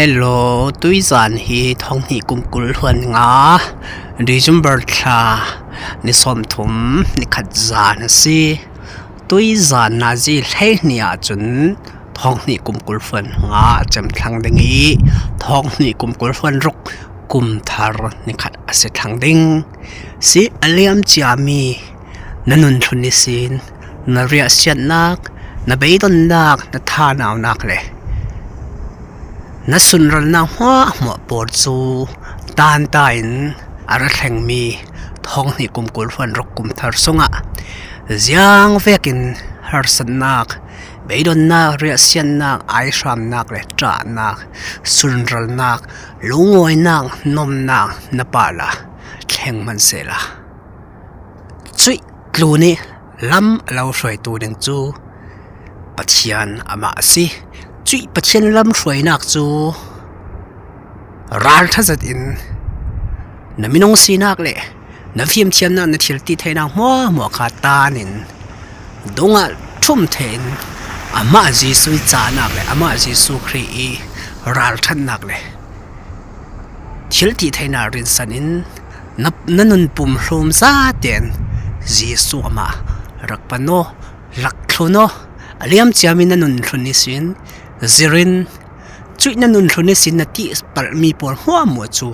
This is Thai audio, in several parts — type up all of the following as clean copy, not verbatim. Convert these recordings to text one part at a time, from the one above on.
Hello ตุยซานฮีท้องนี่กุมกุลหวนงาดิจุมเบิร์ทานิสมทุมนิขัดจานสิตุยซานนาจีเล่เนียจุนท้องนี่กุมกุลหวนงาจำทังดิงีท้องนี่กุมกุลหวนรุกกุมทาร์นิขัดอสิทังดิงสิอเลียมจามีนันุนทุนิสินนาเรียเสียนักนาเบยดนนักนาทานาวนักเลยนัสุนรัลนาหัวปวดซูตานตายนอารัแห่งมีท้องนี่กุมกุลฟันรกกุมทาร์สงะยังเวกินฮาร์สันนักเบยดนนักเรียเสียนักไอชามนักเลยจานักสุนรัลนักลุงอยนักนมนักนปาลาแข่งมันเสละจุยกลูนี่ลำเราช่วยตัวหนึ่งจูปัจจัยอามาสิจุยปัจจัยลำช่วยนักจูรัลทัศดินน้ำมินงสีนักเลยน้ำฟิล์มเทียนนั้นทิลติเทนักมัวขาตานินดงอ่ะทุ่มเทนอามาจีสุยจานักเลยอามาจีสุครีรัลทันนักเลยทิลติเทนารินสันินนันนุนปุ่มโฮมซาเตียนจีสุมารักปนโนรักคลุโนเลียมจามินันนุนทุนิสินซิรินจุยนันนุนทุนิสินนาทีปัลมีปวดหัวมัวจู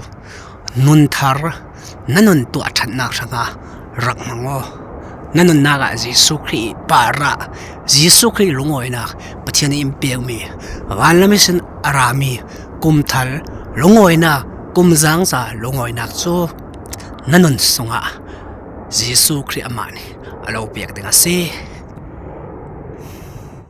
นุนทาร์นันนุนตัวฉันนักสังารักมังโอนันนุนนักจีสุครีปาระจีสุครีลุงโอยนักปะเทียนอิมเปียมีวันละมิสินอารามีกุมทัลลุงโอยนักกุมจังซาลุงโอยนักจูนันนุนสงะจีสุครีอามานีเราเปียกเดงาซี